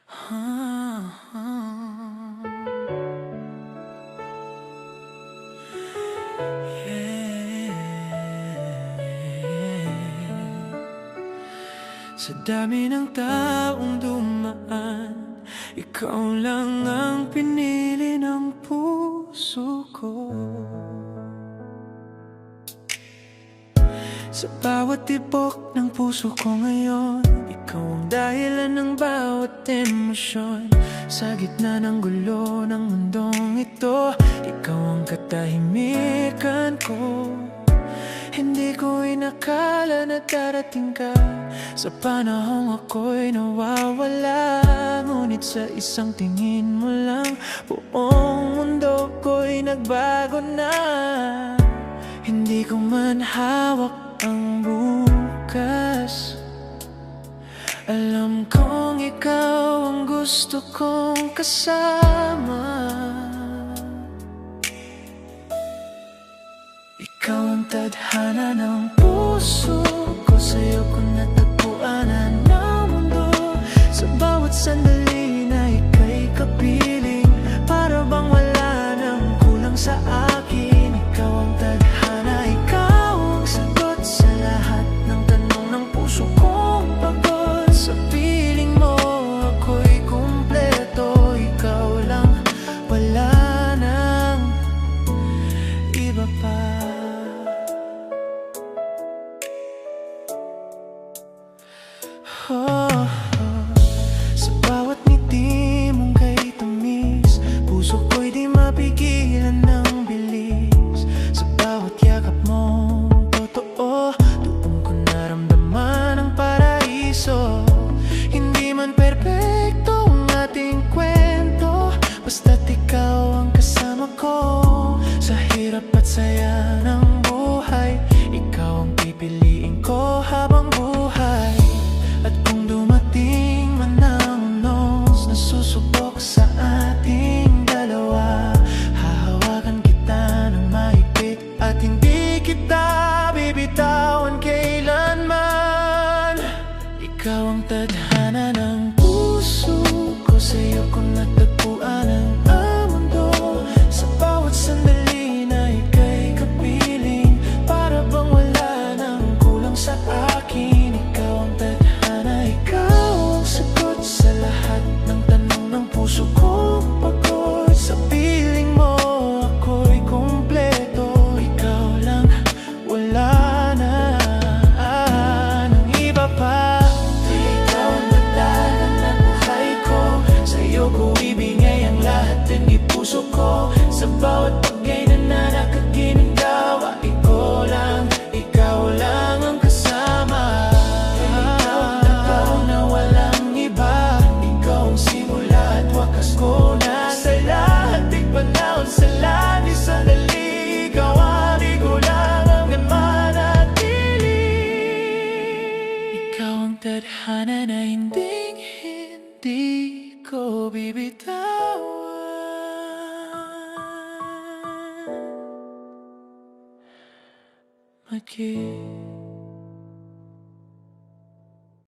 Sa dami ng taong dumaan, ikaw lang ang pinili ng puso ko. Sa bawat tibok ng puso ko ngayon, ikaw ang dahilan ng bawat emosyon. Sa gitna ng gulo ng mundong ito, ikaw ang katahimikan ko. Hindi ko inakala na darating ka sa panahong ako'y nawawala. Ngunit sa isang tingin mo lang, buong mundo ko'y nagbago na. Hindi ko man hawak ang bukas, alam kong ikaw ang gusto kong kasama. Ikaw ang tadhana ng puso ko, sa'yo ko natagpuan ang mundo. Sa bawat sandali na ika'y kapiling, para bang wala nang kulang sa akin. Ikaw ang tadhana, ikaw ang sagot sa lahat ng tanong ng puso kong pagod. Sa piling mo ako'y kumpleto, ikaw lang, wala nang iba pa. Sa bawat ngiti mong kay tamis, puso ko'y di mapigilan ng bilis. Sa bawat yakap mong totoo, doon ko naramdaman ang paraiso. Hindi man perpekto ang ating kwento, basta't ikaw ang kasama ko. Sa hirap at saya ng buhay, ikaw ang pipiliin ko habang buhay. At kung dumating man ang unos na susubok sa ating dalawa, hahawakan kita ng mahigpit at hindi kita bibitawan kailanman. Ikaw ang tadhana ng puso ko, sa'yo ko natagpuan ang mundo. Sa bawat sandali na ika'y kapiling, para bang wala nang kulang sa akin. Ikaw ang tadhana, ikaw ang sagot sa lahat ng tanong ng puso kong pagod. Sa piling mo ako'y kumpleto, ikaw lang, wala na ng iba pa. Ikaw ang nagdala ng buhay ko, sa'yo ko ibigay ang lahat ng ipuso ko. Sa bawat bagay na nakaginigawa, ikaw lang ang kasama. Ikaw ang tao na walang iba, ikaw ang simula at wakas ko. Nasa lahat ng panahon, sa langit, sandali, ikaw ang di ko lang hanggang manatili. Ikaw ang tadhana na hindi ko bibitawan. Maging